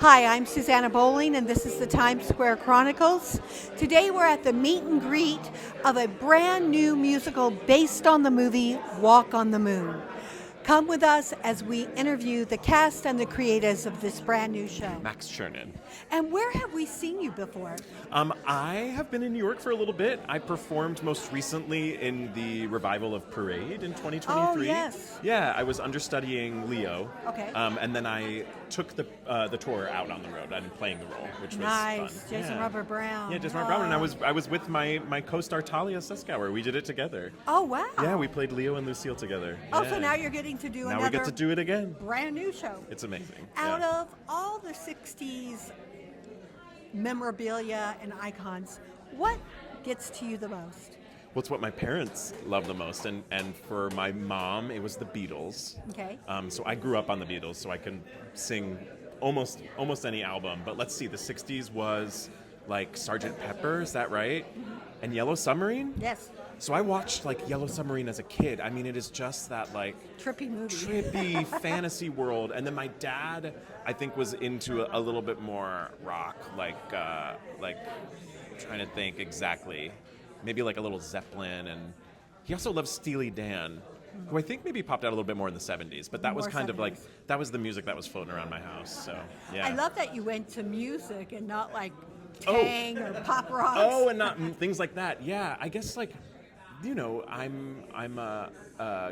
Hi, I'm Susanna Bowling, and this is the Times Square Chronicles. Today we're at the meet and greet of a brand new musical based on the movie Walk on the Moon. Come with us as we interview the cast and the creators of this brand new show. Max Chernin. And where have we seen you before? I have been in New York for a little bit. I performed most recently in the revival of Parade in 2023. Oh, yes. Yeah, I was understudying Leo. Okay. And then I took the tour out on the road and playing the role, which was Nice. fun. Jason Robert Brown. Yeah, Jason Robert Brown. And I was with my co-star Talia Suskauer. We did it together. Oh, wow. Yeah, we played Leo and Lucille together. Oh, Yeah. so now you're getting to do Now another we get to do it again. brand new show. It's amazing. Out Yeah. of all the 60s memorabilia and icons, what gets to you the most? Well, it's what my parents love the most, and for my mom, it was the Beatles. Okay. So I grew up on the Beatles, so I can sing almost any album. But let's see, the '60s was like Sgt. Pepper, is that right? Mm-hmm. And Yellow Submarine. Yes. So I watched like Yellow Submarine as a kid. I mean, it is just that like Trippy movie. trippy fantasy world. And then my dad, I think, was into a little bit more rock, like I'm trying to think exactly, maybe like a little Zeppelin, and he also loved Steely Dan, who I think maybe popped out a little bit more in the '70s. But that was More kind of like 70s. that was the music that was floating around my house. So yeah. I love that you went to music and not like Oh. Tang or pop rocks. Oh, and not things like that. Yeah, I guess like, you know, I'm a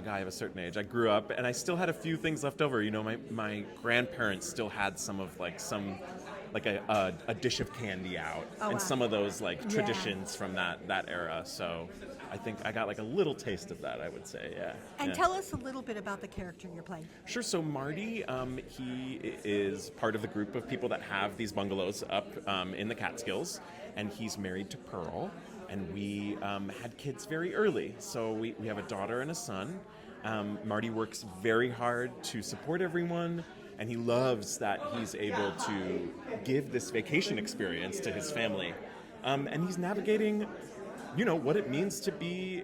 guy of a certain age. I grew up, and I still had a few things left over. You know, my grandparents still had some a dish of candy out, Oh, and wow. some of those like Yeah. traditions from that era. So I think I got like a little taste of that, I would say. Yeah. And yeah. tell us a little bit about the character you're playing. Sure. So Marty, he is part of the group of people that have these bungalows up in the Catskills, and he's married to Pearl. And we had kids very early. So we have a daughter and a son. Marty works very hard to support everyone, and he loves that he's able to give this vacation experience to his family. And he's navigating, you know, what it means to be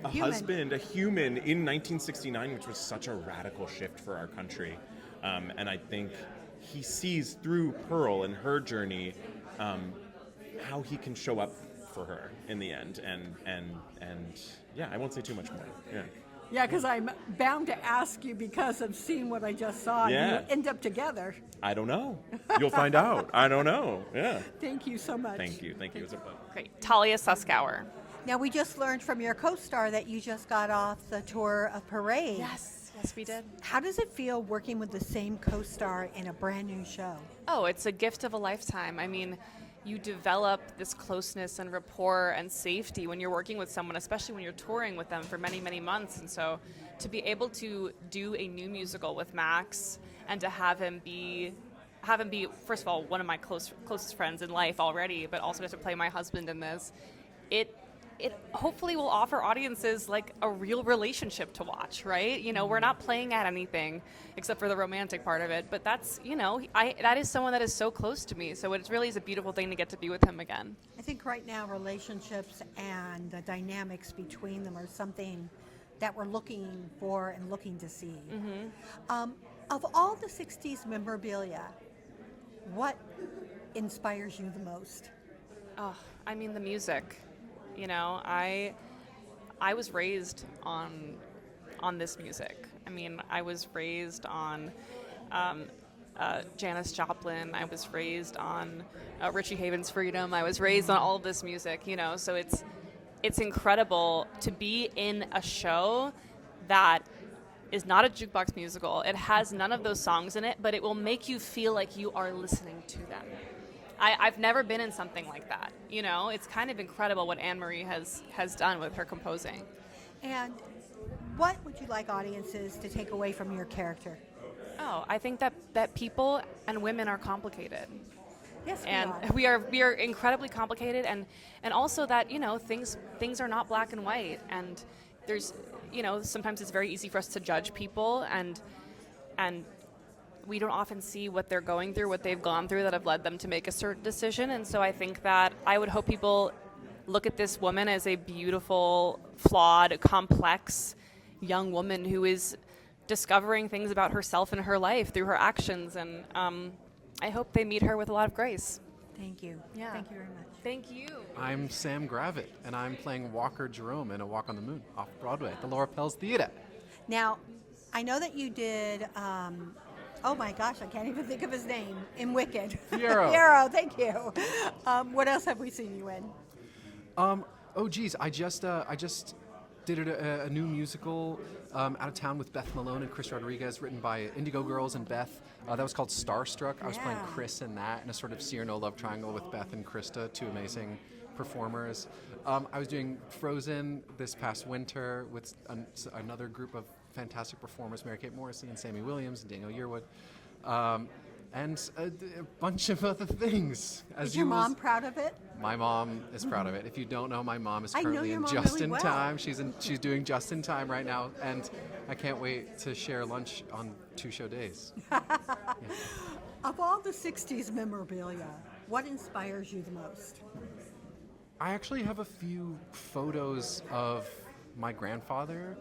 a Human. husband, a human in 1969, which was such a radical shift for our country. And I think he sees through Pearl and her journey how he can show up for her in the end. And yeah, I won't say too much more. Yeah. Yeah, because I'm bound to ask you because of seeing what I just saw. Yeah. You end up together. I don't know. You'll find out. I don't know. Yeah. Thank you so much. Thank you. Thank you. It was a pleasure. Great. Talia Suskauer. Now, we just learned from your co-star that you just got off the tour of Parade. Yes, we did. How does it feel working with the same co-star in a brand new show? Oh, it's a gift of a lifetime. I mean, you develop this closeness and rapport and safety when you're working with someone, especially when you're touring with them for many, many months. And so to be able to do a new musical with Max and to have him be, first of all, one of my closest friends in life already, but also to play my husband in this, it hopefully will offer audiences like a real relationship to watch, right? You know, we're not playing at anything except for the romantic part of it, but that's, you know, that is someone that is so close to me. So it really is a beautiful thing to get to be with him again. I think right now relationships and the dynamics between them are something that we're looking for and looking to see. Of all the 60s memorabilia, what inspires you the most? Oh, I mean, the music. You know, I was raised on this music. I mean, I was raised on Janis Joplin. I was raised on Richie Havens' Freedom. I was raised on all of this music. You know, so it's incredible to be in a show that is not a jukebox musical. It has none of those songs in it, but it will make you feel like you are listening to them. I've never been in something like that. You know, it's kind of incredible what Anne-Marie has done with her composing. And what would you like audiences to take away from your character? Oh, I think that people and women are complicated. Yes, And we are. we are incredibly complicated, and also that, you know, things are not black and white, and there's, you know, sometimes it's very easy for us to judge people, and we don't often see what they're going through, what they've gone through that have led them to make a certain decision. And so I think that I would hope people look at this woman as a beautiful, flawed, complex young woman who is discovering things about herself and her life through her actions. And I hope they meet her with a lot of grace. Thank you. Yeah. Thank you very much. Thank you. I'm Sam Gravitt, and I'm playing Walker Jerome in A Walk on the Moon off Broadway at the Laura Pels Theatre. Now, I know that you did, oh my gosh, I can't even think of his name, in Wicked. Fiyero. Fiyero, thank you. What else have we seen you in? Oh geez, I just did a new musical out of town with Beth Malone and Chris Rodriguez, written by Indigo Girls and Beth. That was called Starstruck. I was playing Yeah. Chris in that, in a sort of Cyrano love triangle with Beth and Krista, two amazing performers. I was doing Frozen this past winter with another group of fantastic performers, Mary-Kate Morrissey and Sammy Williams and Daniel Yearwood. And a bunch of other things. Is your mom proud of it? My mom is proud of it. If you don't know, my mom is I know currently your in mom Just really in well. Time. She's doing Just in Time right now, and I can't wait to share lunch on 2 show days. Of all the 60s memorabilia, what inspires you the most? I actually have a few photos of my grandfather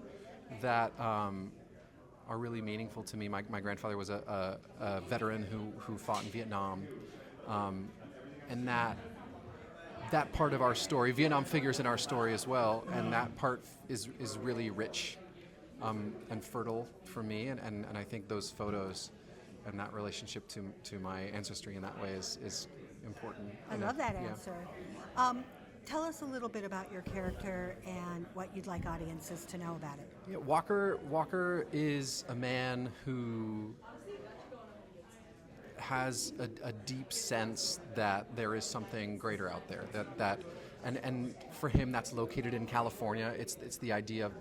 that are really meaningful to me. My grandfather was a veteran who fought in Vietnam, and that part of our story, Vietnam figures in our story as well, and that part is really rich and fertile for me, and I think those photos and that relationship to my ancestry in that way is important. I love that answer. Tell us a little bit about your character and what you'd like audiences to know about it. Yeah, Walker is a man who has a deep sense that there is something greater out there. And for him, that's located in California. It's the idea of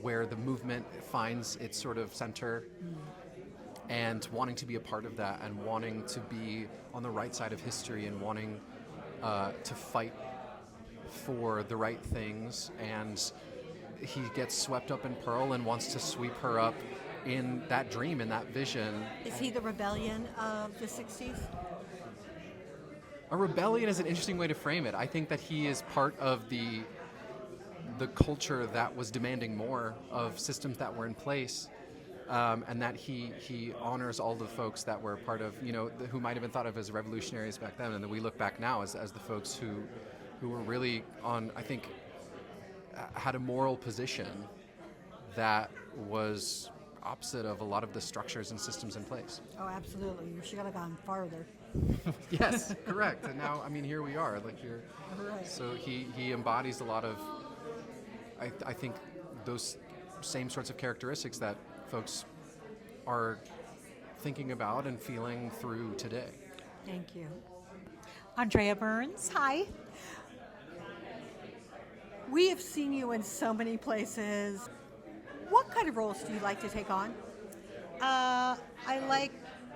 where the movement finds its sort of center, and wanting to be a part of that, and wanting to be on the right side of history, and wanting to fight for the right things. And he gets swept up in Pearl and wants to sweep her up in that dream, in that vision. Is he the rebellion of the 60s? A rebellion is an interesting way to frame it. I think that he is part of the culture that was demanding more of systems that were in place, and that he honors all the folks that were part of, who might have been thought of as revolutionaries back then, and that we look back now as the folks who were really on, I think, had a moral position that was opposite of a lot of the structures and systems in place. Oh, absolutely. You should have gone farther. Yes, correct. And now, here we are. Right. So he embodies a lot of, I think, those same sorts of characteristics that folks are thinking about and feeling through today. Thank you. Andrea Burns. Hi. We have seen you in so many places. What kind of roles do you like to take on? I like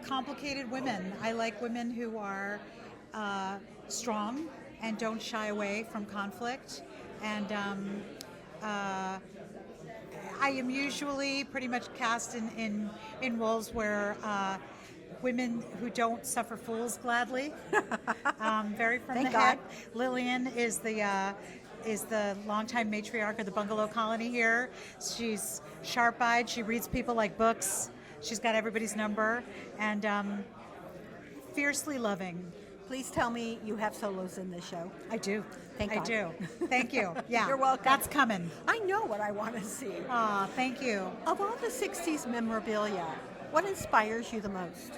complicated women. I like women who are strong and don't shy away from conflict. And I am usually pretty much cast in roles where women who don't suffer fools gladly. Very from Thank the God. head. Lillian is the longtime matriarch of the bungalow colony here. She's sharp-eyed. She reads people like books. She's got everybody's number, and fiercely loving. Please tell me you have solos in this show. I do. Thank I God. do. Thank you. Yeah. You're welcome. That's coming. I know what I want to see. Aw, thank you. Of all the 60s memorabilia, what inspires you the most?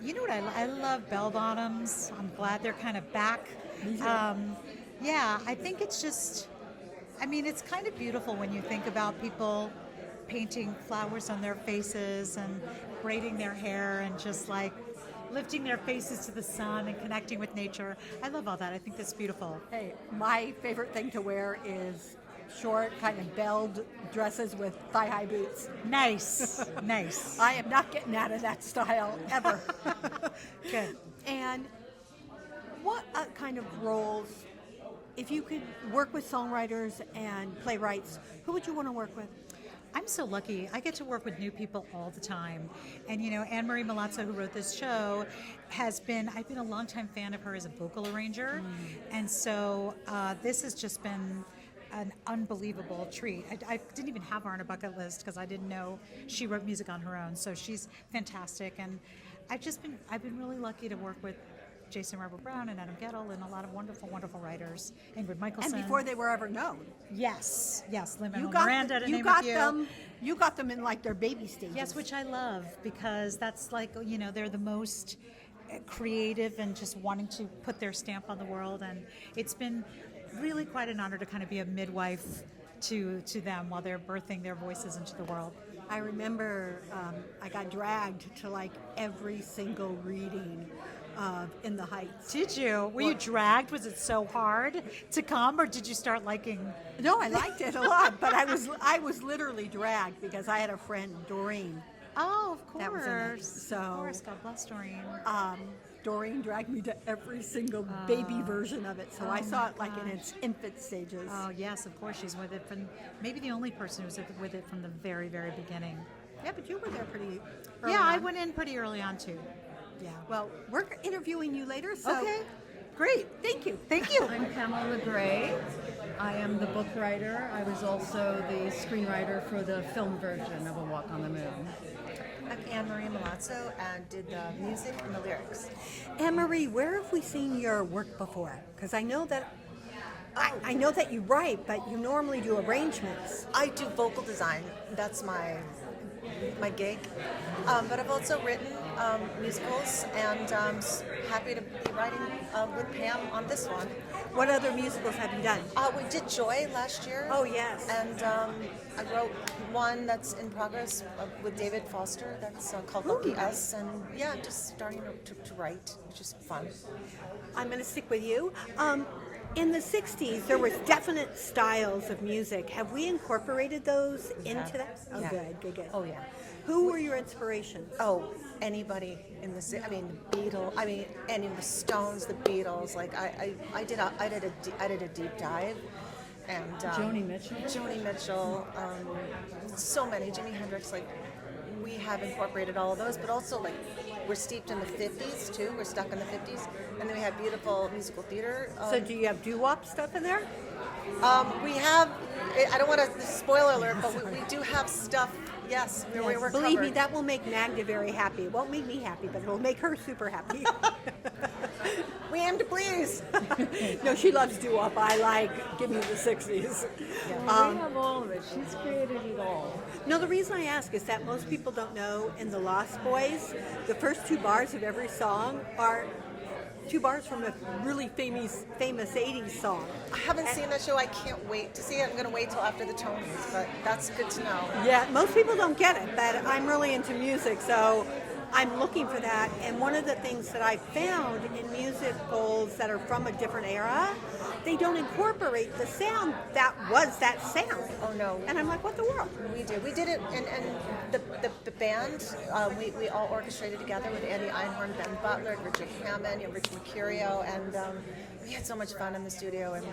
You know what? I love bell bottoms. I'm glad they're kind of back. Me too. Yeah, I think it's just, it's kind of beautiful when you think about people painting flowers on their faces and braiding their hair and just like lifting their faces to the sun and connecting with nature. I love all that. I think that's beautiful. Hey, my favorite thing to wear is short, kind of belled dresses with thigh-high boots. Nice. Nice. I am not getting out of that style ever. Good. And what kind of roles, if you could work with songwriters and playwrights, who would you want to work with? I'm so lucky. I get to work with new people all the time. And, Anne Marie Milazzo, who wrote this show, I've been a longtime fan of her as a vocal arranger. And so this has just been an unbelievable treat. I didn't even have her on a bucket list because I didn't know she wrote music on her own. So she's fantastic, and I've been really lucky to work with Jason Robert Brown and Adam Gettle and a lot of wonderful, wonderful writers. Ingrid Michaelson. And before they were ever known. Yes, Lin-Manuel got Miranda, the- to you name got a few. them. You got them in like their baby stages. Yes, which I love because that's like, they're the most creative and just wanting to put their stamp on the world. And it's been really quite an honor to kind of be a midwife to them while they're birthing their voices into the world. I remember I got dragged to like every single reading of In the Heights. Did you? Were you dragged? Was it so hard to come, or did you start liking? No, I liked it a lot, but I was literally dragged because I had a friend, Doreen. Oh, of course. That was in it. So- of course, God bless Doreen. Doreen dragged me to every single baby version of it, so I saw it like in its infant stages. Oh yes, of course, she's with it from maybe the only person who's with it from the very, very beginning. Yeah, but you were there pretty early Yeah, I on. went in pretty early on too. Yeah. Well, we're interviewing you later, so Okay. great. Thank you. Thank you. I'm Pamela Gray. I am the book writer. I was also the screenwriter for the film version of A Walk on the Moon. I'm Anne-Marie Milazzo and did the music and the lyrics. Anne-Marie, where have we seen your work before? Because I know that I know that you write, but you normally do arrangements. I do vocal design. That's my gig. But I've also written musicals, and happy to be writing with Pam on this one. What other musicals have you done? We did Joy last year. Oh, yes. And I wrote one that's in progress with David Foster. That's called Lucky Us. And yeah, I'm just starting to write, which is fun. I'm going to stick with you. In the 60s, there was definite styles of music. Have we incorporated those into that? Oh, Yeah. good. Oh, yeah. Who were your inspirations? Oh, anybody in the I mean, the Beatles. I mean, any of the Stones, the Beatles. Like I did a deep dive, and Joni Mitchell? Joni Mitchell, so many. Jimi Hendrix. Like we have incorporated all of those, but also like we're steeped in the 50s too. We're stuck in the 50s, and then we have beautiful musical theater. So do you have doo-wop stuff in there? We have. I don't want to spoiler alert, but we do have stuff. Yes, we're Believe me, covered. that will make Magda very happy. It won't make me happy, but it will make her super happy. We aim to please. No, she loves doo-wop. I like give me the 60s. We have all of it. She's created it all. No, the reason I ask is that most people don't know in the Lost Boys, the first two bars of every song are two bars from a really famous 80s song. I haven't seen that show. I can't wait to see it. I'm going to wait till after the Tonys, but that's good to know. Yeah, most people don't get it, but I'm really into music, so I'm looking for that. And one of the things that I found in musicals that are from a different era, they don't incorporate the sound that was that sound. Oh, no. And I'm like, what the world? We did. We did it, and the band, we all orchestrated together with Andy Einhorn, Ben Butler, Richard Hammond, Richard Mercurio, and we had so much fun in the studio, and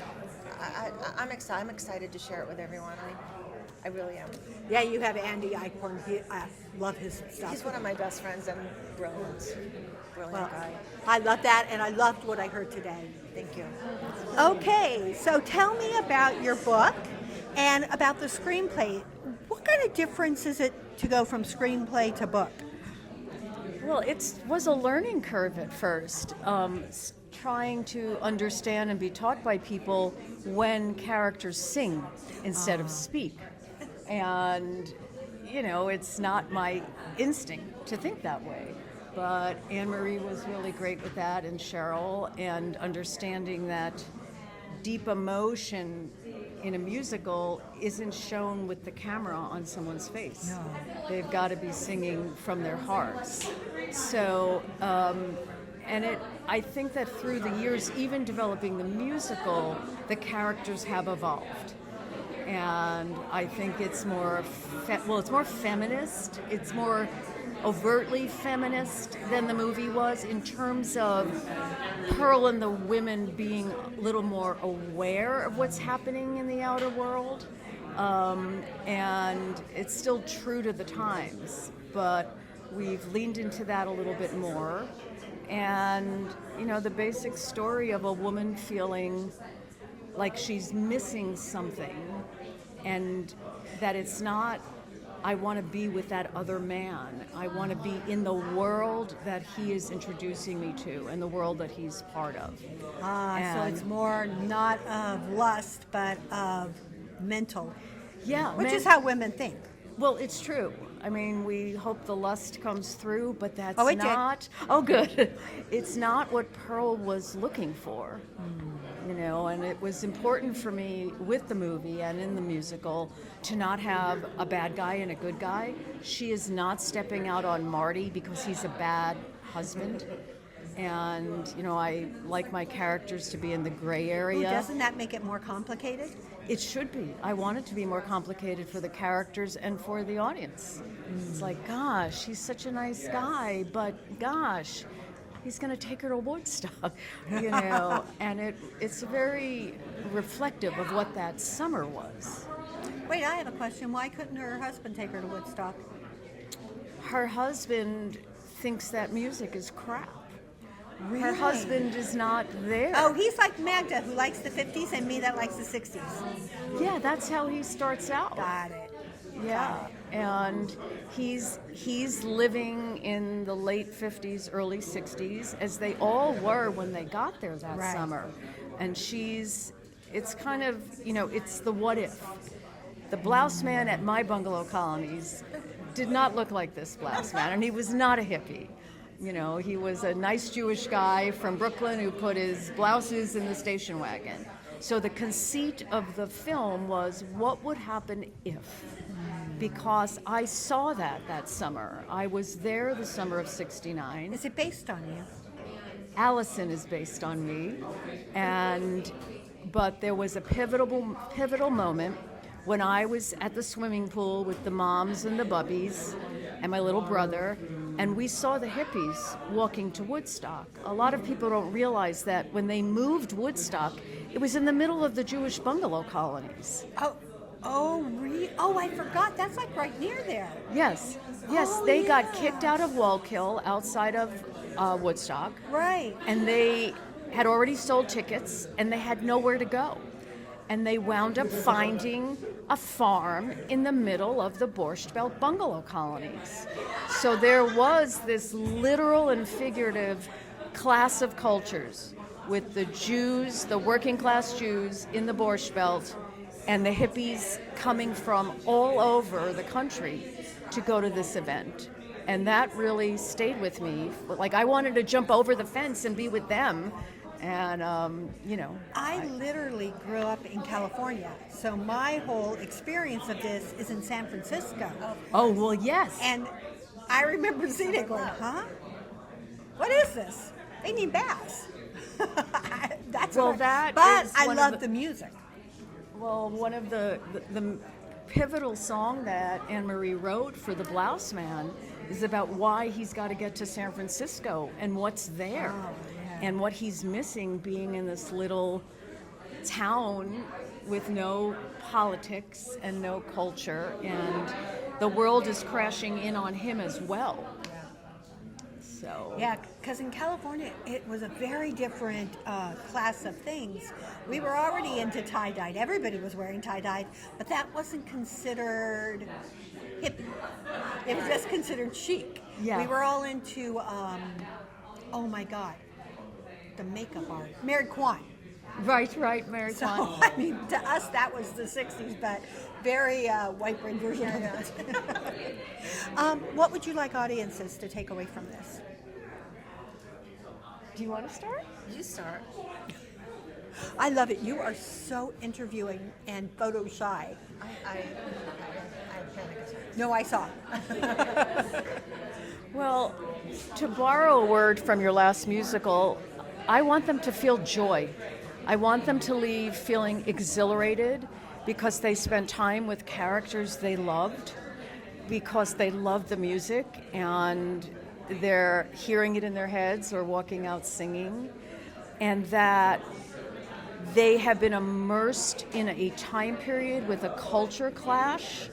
I'm excited. I'm excited to share it with everyone. I really am. Yeah, you have Andy Eichhorn. I love his stuff. He's one of my best friends and brilliant Well, guy. I love that, and I loved what I heard today. Thank you. Okay, so tell me about your book and about the screenplay. What kind of difference is it to go from screenplay to book? Well, it was a learning curve at first, trying to understand and be taught by people when characters sing instead of speak. And, it's not my instinct to think that way. But Anne-Marie was really great with that, and Cheryl, and understanding that deep emotion in a musical isn't shown with the camera on someone's face. No. They've got to be singing from their hearts. So, I think that through the years, even developing the musical, the characters have evolved. And I think it's more, it's more feminist. It's more overtly feminist than the movie was in terms of Pearl and the women being a little more aware of what's happening in the outer world. And it's still true to the times, but we've leaned into that a little bit more. And, the basic story of a woman feeling like she's missing something, and that it's not, I want to be with that other man. I want to be in the world that he is introducing me to and the world that he's part of. So And- it's more not of lust, but of mental, Yeah. which is how women think. Well, it's true. I mean, we hope the lust comes through, but that's Oh, it did. not. Oh, good. It's not what Pearl was looking for. You know, and it was important for me with the movie and in the musical to not have a bad guy and a good guy. She is not stepping out on Marty because he's a bad husband. And, you know, I like my characters to be in the gray Ooh, area. doesn't that make it more complicated? It should be. I want it to be more complicated for the characters and for the audience. It's like, gosh, he's such a nice guy, but gosh, he's going to take her to Woodstock, you know. And it's very reflective of what that summer was. Wait, I have a question. Why couldn't her husband take her to Woodstock? Her husband thinks that music is crap. Really? Her husband is not there. Oh, he's like Magda, who likes the 50s, and me that likes the 60s. Yeah, that's how he starts out. Got it. Yeah, and he's living in the late 50s, early 60s, as they all were when they got there that Right. summer. And it's kind of, you know, it's the what if. The blouse man at my bungalow colonies did not look like this blouse man, and he was not a hippie. You know, he was a nice Jewish guy from Brooklyn who put his blouses in the station wagon. So the conceit of the film was what would happen if? Because I saw that summer. I was there the summer of '69. Is it based on you? Allison is based on me, but there was a pivotal moment when I was at the swimming pool with the moms and the bubbies and my little brother, and we saw the hippies walking to Woodstock. A lot of people don't realize that when they moved Woodstock, it was in the middle of the Jewish bungalow colonies. Oh, I forgot. That's like right near there. Yes, Oh, they got yeah. kicked out of Wallkill outside of Woodstock. Right. And they had already sold tickets and they had nowhere to go. And they wound up finding a farm in the middle of the Borscht Belt bungalow colonies. So there was this literal and figurative class of cultures with the Jews, the working class Jews in the Borscht Belt, and the hippies coming from all over the country to go to this event. And that really stayed with me. Like, I wanted to jump over the fence and be with them. And, you know. I literally grew up in California, so my whole experience of this is in San Francisco. Oh, well, yes. And I remember seeing it going, huh? What is this? They need baths. That's Well, what that but is I one of love the- the music. Well, one of the pivotal song that Anne Marie wrote for the Blouse Man is about why he's got to get to San Francisco and what's there, and what he's missing being in this little town with no politics and no culture, and the world is crashing in on him as well. So Yeah, because in California, it was a very different class of things. We were already into tie-dyed. Everybody was wearing tie-dyed, but that wasn't considered hippie. It was just considered chic. Yeah. We were all into, oh my God, the makeup art. Mary Kwan. right, Mary So, Kwan. I mean, to us, that was the 60s, but very white bread version of it. What would you like audiences to take away from this? Do you want to start? You start. I love it. You are so interviewing and photo shy. I panic attacks. No, I saw. Well, to borrow a word from your last musical, I want them to feel joy. I want them to leave feeling exhilarated because they spent time with characters they loved, because they loved the music and they're hearing it in their heads or walking out singing, and that they have been immersed in a time period with a culture clash,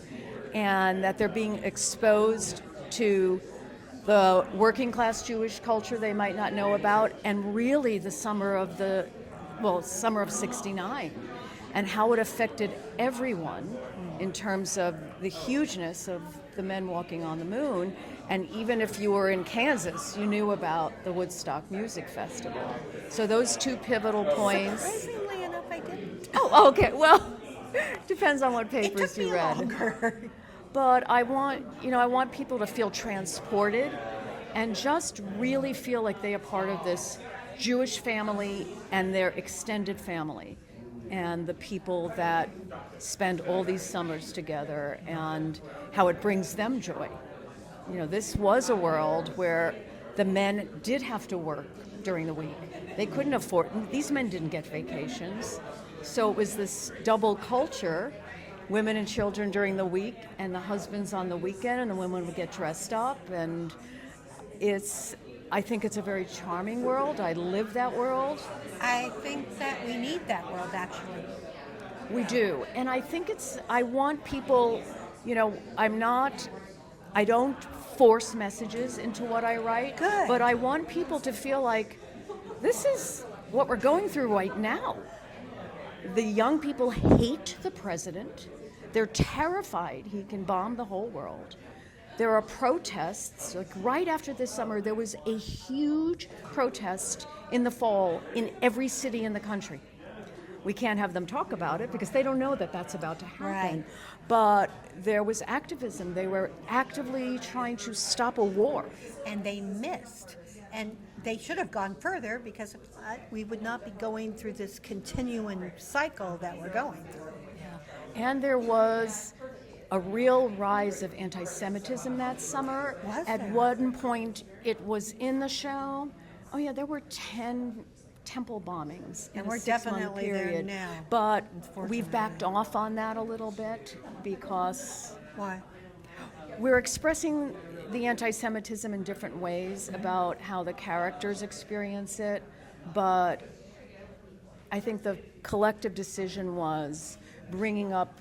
and that they're being exposed to the working class Jewish culture they might not know about, and really the summer of the summer of '69, and how it affected everyone in terms of the hugeness of the men walking on the moon. And even if you were in Kansas, you knew about the Woodstock Music Festival. So those two pivotal points. Surprisingly enough, I didn't. Oh, okay. Well, depends on what It papers took me you read. longer. But I want people to feel transported and just really feel like they are part of this Jewish family and their extended family, and the people that spend all these summers together, and how it brings them joy. This was a world where the men did have to work during the week. They couldn't afford, these men didn't get vacations. So it was this double culture, women and children during the week, and the husbands on the weekend, and the women would get dressed up. And I think it's a very charming world. I live that world. I think that we need that world, actually. We do. And I think I want people, I don't force messages into what I write. Good. But I want people to feel like this is what we're going through right now. The young people hate the president. They're terrified he can bomb the whole world. There are protests. Like right after this summer, there was a huge protest in the fall in every city in the country. We can't have them talk about it because they don't know that that's about to happen. Right. But there was activism. They were actively trying to stop a war. And they missed. And they should have gone further, because if not, we would not be going through this continuing cycle that we're going through. And there was a real rise of anti-Semitism that summer. Was At there? one point, it was in the show. Oh yeah, there were 10 temple bombings in And a we're 6-month definitely there period. now, But unfortunately. we've backed off on that a little bit because Why? we're expressing the anti-Semitism in different ways about how the characters experience it. But I think the collective decision was bringing up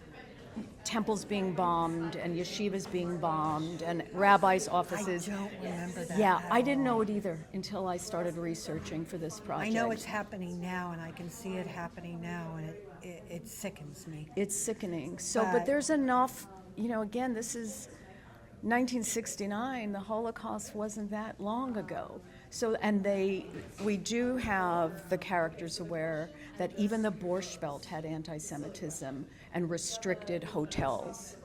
temples being bombed and yeshivas being bombed and rabbis' offices. I don't remember that. Yeah, at I didn't all. know it either until I started researching for this I project. know it's happening now, and I can see it happening now, and it sickens me. It's sickening. So, But- but there's enough, again, this is 1969. The Holocaust wasn't that long ago. So, and we do have the characters aware that even the Borscht Belt had anti-Semitism and restricted hotels.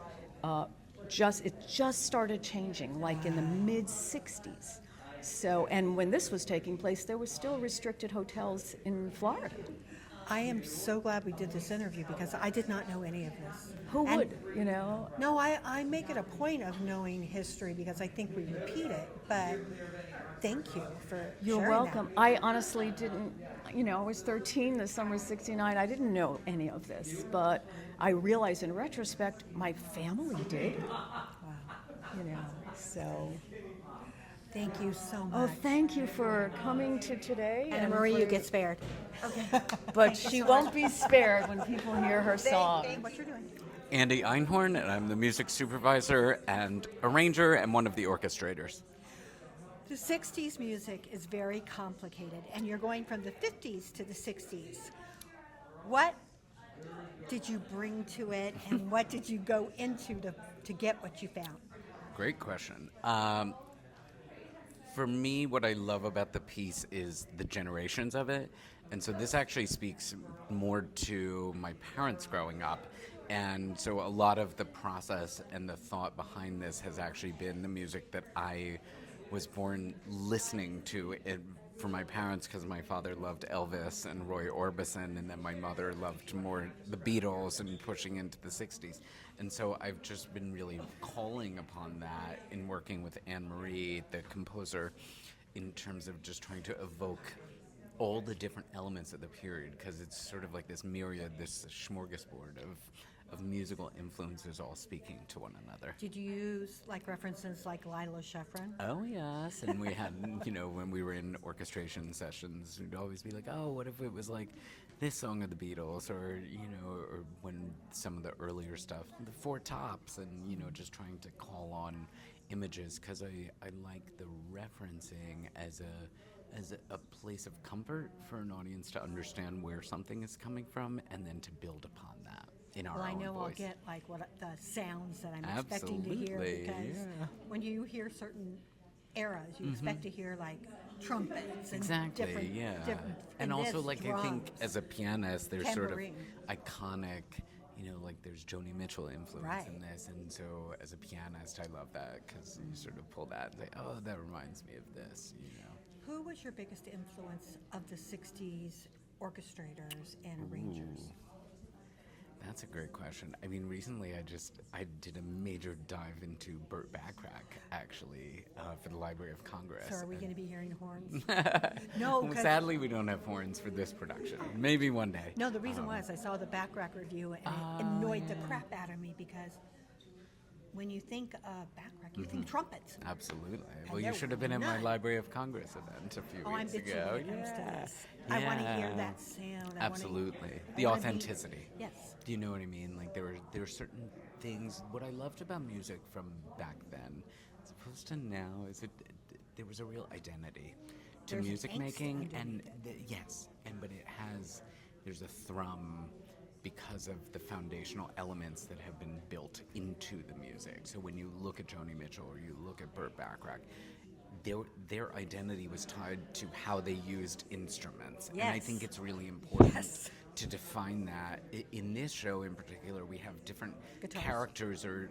It just started changing, like in the mid-'60s. So, and when this was taking place, there were still restricted hotels in Florida. I am so glad we did this interview, because I did not know any of this. Who And- would, No, I make it a point of knowing history, because I think we repeat it, but thank you for You're sharing welcome. I honestly didn't, I was 13, the summer of '69. I didn't know any of this, but I realize in retrospect, my family did. So. that. Thank you so Oh, much. thank you for coming to today. Anna and Marie, you for- get spared. But she won't be spared when people hear her song. What you're doing. Andy Einhorn, and I'm the music supervisor and arranger and one of the orchestrators. The 60s music is very complicated, and you're going from the 50s to the 60s. What did you bring to it, and what did you go into to get what you found? Great question. For me, what I love about the piece is the generations of it. And so this actually speaks more to my parents growing up. And so a lot of the process and the thought behind this has actually been the music that I was born listening to it from my parents, because my father loved Elvis and Roy Orbison, and then my mother loved more the Beatles and pushing into the 60s. And so I've just been really calling upon that in working with Anne Marie, the composer, in terms of just trying to evoke all the different elements of the period, because it's sort of like this myriad, this smorgasbord of musical influences all speaking to one another. Did you use references like Lila Schifrin? Oh yes, and we had, when we were in orchestration sessions, we'd always be like, oh, what if it was like this song of the Beatles, or or when some of the earlier stuff, the Four Tops, and just trying to call on images, because I like the referencing as a as a place of comfort for an audience to understand where something is coming from and then to build upon that in our Well, I own know I'll voice. get like what the sounds that I'm expecting to hear, Absolutely, because yeah. when you hear certain eras, you expect to hear like trumpets and Exactly, different, yeah. different And and also, this, like, I drums. think as a pianist, there's sort of tambourine. iconic, like there's Joni Mitchell influence in Right. this. And so as a pianist, I love that because you sort of pull that and say, oh, that reminds me of this. Who was your biggest influence of the 60s orchestrators and arrangers? That's a great question. I mean, recently I did a major dive into Burt Bacharach, actually, for the Library of Congress. So are we And- going to be hearing horns? No, Well, 'cause- sadly, we don't have horns for this production. Maybe one day. No, the reason was I saw the Bacharach review and it annoyed the crap out of me, because when you think of Bacharach, you think trumpets. Absolutely. Well, you there should have were been at my none. Library of Congress event a few Oh, I'm weeks bitchy ago. when it comes to this. I want to hear that sound. Absolutely. I The wanna be- authenticity. Yes. Do you know what I mean? Like there were certain things. What I loved about music from back then, as opposed to now, is there was a real identity to There's music angst making, and underneath yes, but there's a thrum because of the foundational elements that have been built into the music. So when you look at Joni Mitchell or you look at Burt Bacharach, their identity was tied to how they used instruments. And I Yes. think it's really important Yes. to define that. In this show in particular, we have different Guitars. characters are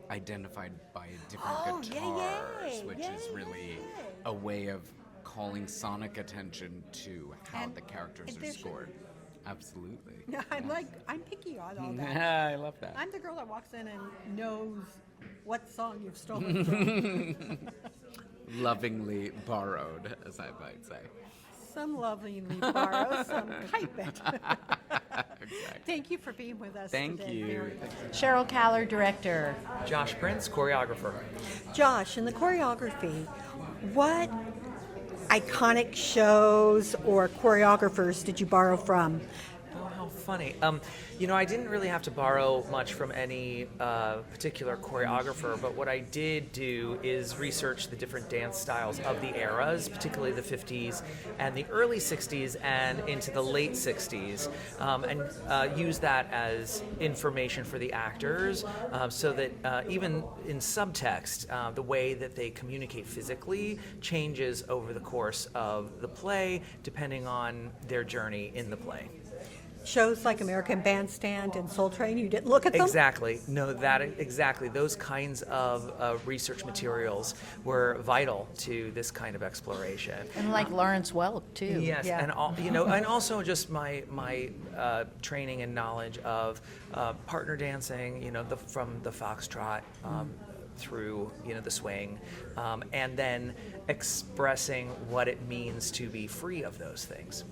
identified by different Oh, yay, guitars, yay, which yay, is really yay. a way of calling sonic attention to how And the characters if are there should- scored. Absolutely. No, I'm picky on all that. I love that. I'm the girl that walks in and knows what song you've stolen from. Lovingly borrowed, as I might say. Some lovingly borrow, some hype it. Exactly. Thank you for being with us Thank today. you. Mary. Cheryl Caller, director. Josh Prince, choreographer. Josh, in the choreography, what iconic shows or choreographers did you borrow from? Oh, how funny. I didn't really have to borrow much from any particular choreographer, but what I did do is research the different dance styles of the eras, particularly the 50s and the early 60s and into the late 60s, and use that as information for the actors, so that even in subtext, the way that they communicate physically changes over the course of the play, depending on their journey in the play. Shows like American Bandstand and Soul Train, you didn't look at them? Exactly. No, exactly. Those kinds of research materials were vital to this kind of exploration. And like Lawrence Welk, too. Yes, Yeah. and also just my training and knowledge of partner dancing. From the foxtrot through the swing, and then expressing what it means to be free of those things.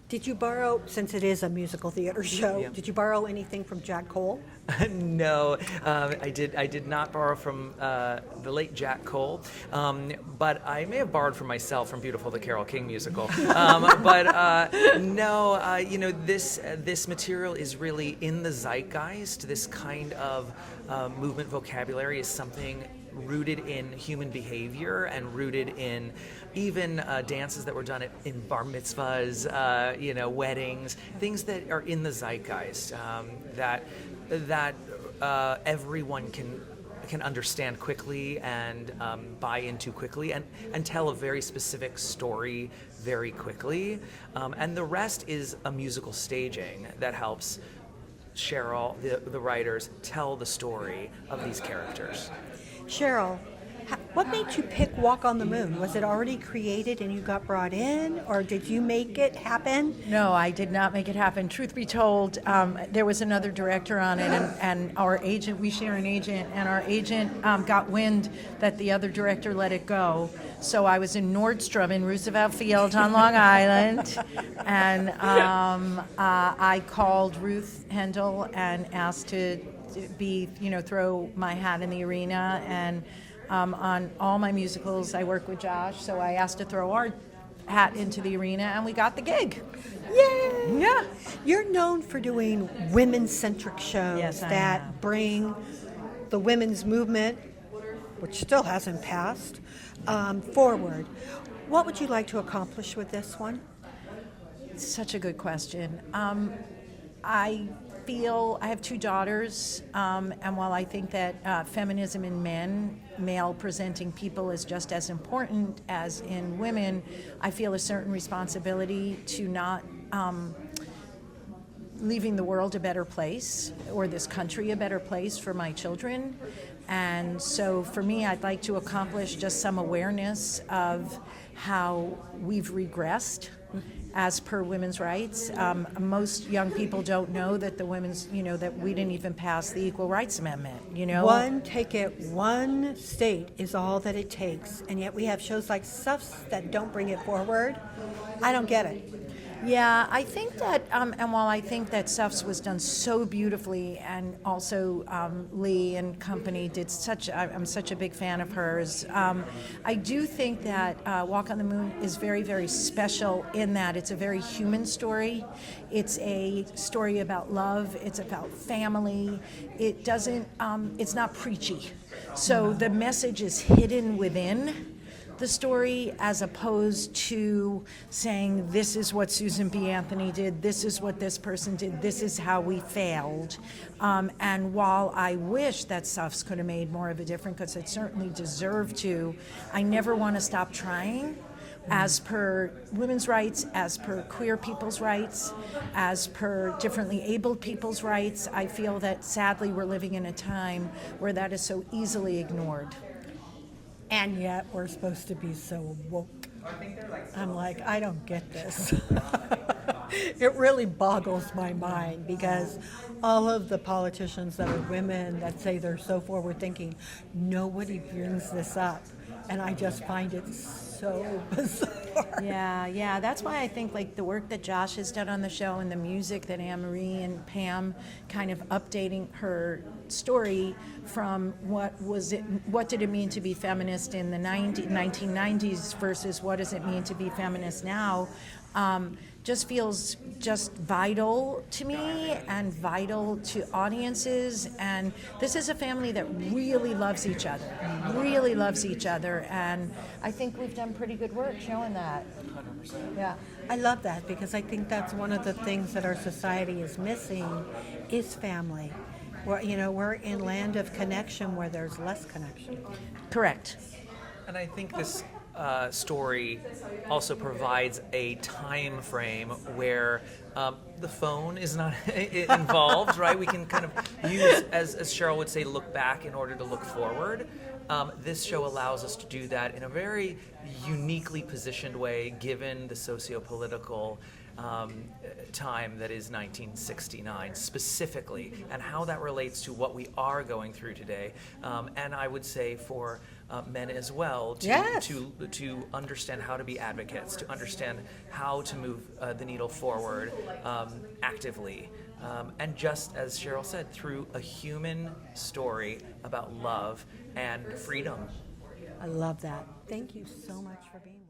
Did you borrow, since it is a musical theater show, Yeah. did you borrow anything from Jack Cole? No, I did not borrow from the late Jack Cole, but I may have borrowed from myself from Beautiful the Carole King musical. This material is really in the zeitgeist. This kind of movement vocabulary is something rooted in human behavior and rooted in even dances that were done in bar mitzvahs, weddings, things that are in the zeitgeist, that everyone can understand quickly and buy into quickly and tell a very specific story very quickly. And the rest is a musical staging that helps Cheryl, the writers, tell the story of these characters. Cheryl, what made you pick Walk on the Moon? Was it already created and you got brought in, or did you make it happen? No, I did not make it happen. Truth be told, there was another director on it, and our agent, we share an agent, and our agent got wind that the other director let it go. So I was in Nordstrom in Roosevelt Field on Long Island, and I called Ruth Hendel and asked to throw my hat in the arena. And on all my musicals, I work with Josh, so I asked to throw our hat into the arena, and we got the gig. Yay! Yeah. You're known for doing women-centric shows Yes, I that am. bring the women's movement, which still hasn't passed, forward. What would you like to accomplish with this one? Such a good question. I feel I have 2 daughters, and while I think that feminism in men, male presenting people, is just as important as in women, I feel a certain responsibility to not leaving the world a better place, or this country a better place for my children. And so for me, I'd like to accomplish just some awareness of how we've regressed as per women's rights. Most young people don't know that that we didn't even pass the Equal Rights Amendment, One ticket, one state is all that it takes, and yet we have shows like Suffs that don't bring it forward. I don't get it. Yeah, I think that, and while I think that Suffs was done so beautifully, and also Lee and company did I'm such a big fan of hers. I do think that Walk on the Moon is very, very special in that it's a very human story. It's a story about love. It's about family. It doesn't, it's not preachy. So the message is hidden within the story, as opposed to saying, this is what Susan B. Anthony did, this is what this person did, this is how we failed. And while I wish that Suffs could have made more of a difference, because it certainly deserved to, I never want to stop trying. As per women's rights, as per queer people's rights, as per differently abled people's rights, I feel that sadly we're living in a time where that is so easily ignored. And yet we're supposed to be so woke. I'm like, I don't get this. It really boggles my mind, because all of the politicians that are women that say they're so forward thinking, nobody brings this up. And I just find it so bizarre. Yeah, that's why I think the work that Josh has done on the show, and the music that Anne-Marie and Pam kind of updating her story from what did it mean to be feminist in the 1990s versus what does it mean to be feminist now, just feels just vital to me and vital to audiences. And this is a family that really loves each other, and I think we've done pretty good work showing that. 100%. Yeah, I love that, because I think that's one of the things that our society is missing is family. We're in land of connection where there's less connection. Correct. And I think this story also provides a time frame where the phone is not involved, right? We can kind of use, as Cheryl would say, look back in order to look forward. This show allows us to do that in a very uniquely positioned way, given the socio-political time that is 1969 specifically, and how that relates to what we are going through today. And I would say for men as well, to understand how to be advocates, to understand how to move the needle forward actively. And just as Cheryl said, through a human story about love and freedom. I love that. Thank you so much for being here.